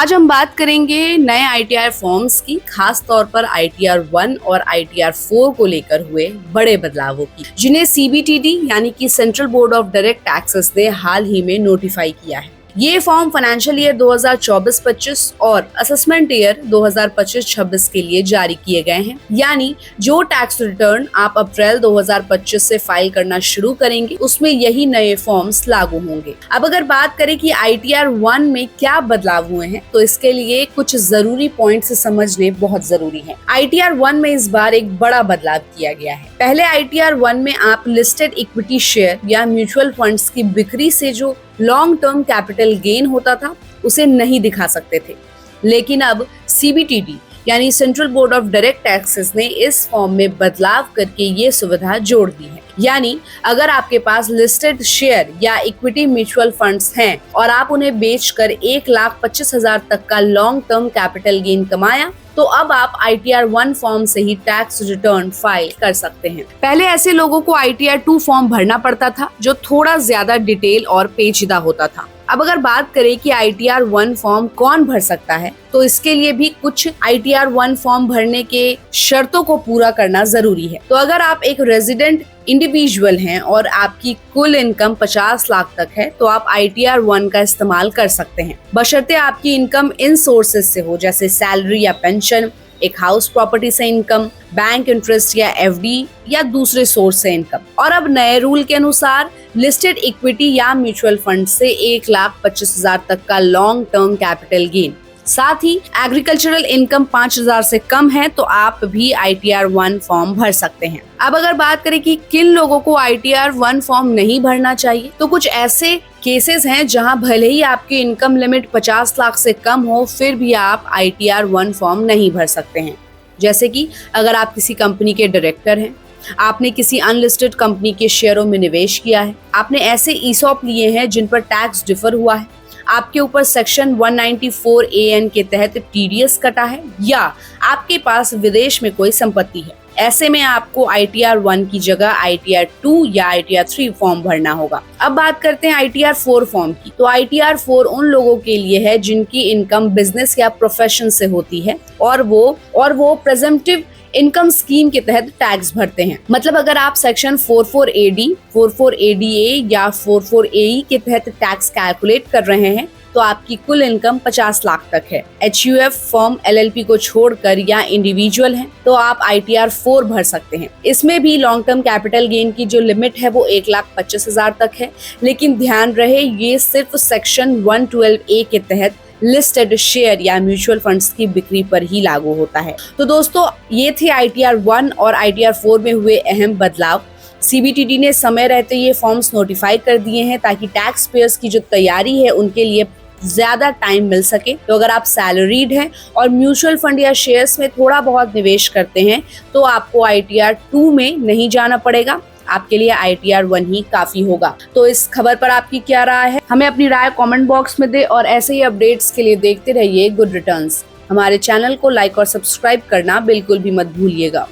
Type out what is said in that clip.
आज हम बात करेंगे नए ITR फॉर्म्स की, खास तौर पर ITR 1 और ITR 4 को लेकर हुए बड़े बदलावों की, जिन्हें CBTD यानी कि central board of direct taxes ने हाल ही में नोटिफाई किया है। ये फॉर्म फाइनेंशियल ईयर 2024-25 और असेसमेंट ईयर 2025-26 के लिए जारी किए गए हैं। यानी जो टैक्स रिटर्न आप अप्रैल 2025 से फाइल करना शुरू करेंगे, उसमें यही नए फॉर्म्स लागू होंगे। अब अगर बात करें कि ITR 1 में क्या बदलाव हुए हैं, तो इसके लिए कुछ जरूरी पॉइंट्स समझने बहुत जरूरी है। ITR 1 में इस बार एक बड़ा बदलाव किया गया है। पहले ITR 1 में आप लिस्टेड इक्विटी शेयर या म्यूचुअल फंड्स की बिक्री से जो लॉन्ग टर्म कैपिटल गेन होता था, उसे नहीं दिखा सकते थे। लेकिन अब CBTD यानी central board of direct taxes ने इस फॉर्म में बदलाव करके ये सुविधा जोड़ दी है। यानी अगर आपके पास लिस्टेड शेयर या इक्विटी म्यूचुअल फंड्स हैं और आप उन्हें बेचकर 1,25,000 तक का लॉन्ग टर्म कैपिटल गेन कमाया, तो अब आप ITR 1 फॉर्म से ही टैक्स रिटर्न फाइल कर सकते हैं। पहले ऐसे लोगों को ITR 2 फॉर्म भरना पड़ता था, जो थोड़ा ज्यादा डिटेल और पेचीदा होता था। अब अगर बात करें कि ITR 1 फॉर्म कौन भर सकता है, तो इसके लिए भी कुछ ITR 1 फॉर्म भरने के शर्तों को पूरा करना जरूरी है। तो अगर आप एक रेजिडेंट इंडिविजुअल हैं और आपकी कुल इनकम 50 लाख तक है, तो आप ITR 1 का इस्तेमाल कर सकते हैं, बशर्ते आपकी इनकम इन सोर्सेज से हो, जैसे सैलरी या पेंशन, एक हाउस प्रॉपर्टी से इनकम, बैंक इंटरेस्ट या FD या दूसरे सोर्स से इनकम। और अब नए रूल के अनुसार लिस्टेड इक्विटी या म्यूचुअल फंड से 1,25,000 तक का लॉन्ग टर्म कैपिटल गेन, साथ ही एग्रीकल्चरल इनकम 5,000 से कम है, तो आप भी ITR 1 फॉर्म भर सकते हैं। अब अगर बात करें कि किन लोगों को ITR 1 फॉर्म नहीं भरना चाहिए, तो कुछ ऐसे केसेस हैं जहां भले ही आपकी इनकम लिमिट 50 लाख से कम हो, फिर भी आप ITR 1 फॉर्म नहीं भर सकते हैं। जैसे कि अगर आप किसी कंपनी के डायरेक्टर हैं, आपने किसी अनलिस्टेड कंपनी के शेयरों में निवेश किया है, आपने ऐसे ESOP लिए हैं जिन पर टैक्स डिफर हुआ है, आपके ऊपर सेक्शन 194 AN के तहत TDS कटा है, या आपके पास विदेश में कोई संपत्ति है। ऐसे में आपको ITR 1 की जगह ITR 2 या ITR 3 फॉर्म भरना होगा। अब बात करते हैं ITR 4 फॉर्म की। तो ITR 4 उन लोगों के लिए है जिनकी इनकम बिजनेस या प्रोफेशन से होती है और वो प्रेजम्पटिव इनकम स्कीम के तहत टैक्स भरते हैं। मतलब अगर आप सेक्शन 44AD, 44ADA या 44AE के तहत टैक्स कैलकुलेट कर रहे हैं, तो आपकी कुल इनकम 50 लाख तक है। HUF फॉर्म LLP को छोड़कर या इंडिविजुअल है, तो आप ITR 4 भर सकते हैं। इसमें भी लॉन्ग टर्म कैपिटल गेन की जो लिमिट है वो 1,25,000 तक है, लेकिन ध्यान रहे ये सिर्फ सेक्शन 112A के तहत लिस्टेड शेयर या म्यूचुअल फंड्स की बिक्री पर ही लागू होता है। तो दोस्तों, ये थे ITR 1 और ITR 4 में हुए अहम बदलाव। CBTD ने समय रहते ये फॉर्म्स नोटिफाई कर दिए हैं ताकि टैक्स पेयर्स की जो तैयारी है उनके लिए ज्यादा टाइम मिल सके। तो अगर आप सैलरीड हैं और म्यूचुअल फंड या शेयर्स में थोड़ा बहुत निवेश करते हैं, तो आपको ITR 2 में नहीं जाना पड़ेगा, आपके लिए ITR 1 ही काफी होगा। तो इस खबर पर आपकी क्या राय है, हमें अपनी राय कमेंट बॉक्स में दे, और ऐसे ही अपडेट्स के लिए देखते रहिए गुड रिटर्न्स। हमारे चैनल को लाइक और सब्सक्राइब करना बिल्कुल भी मत भूलिएगा।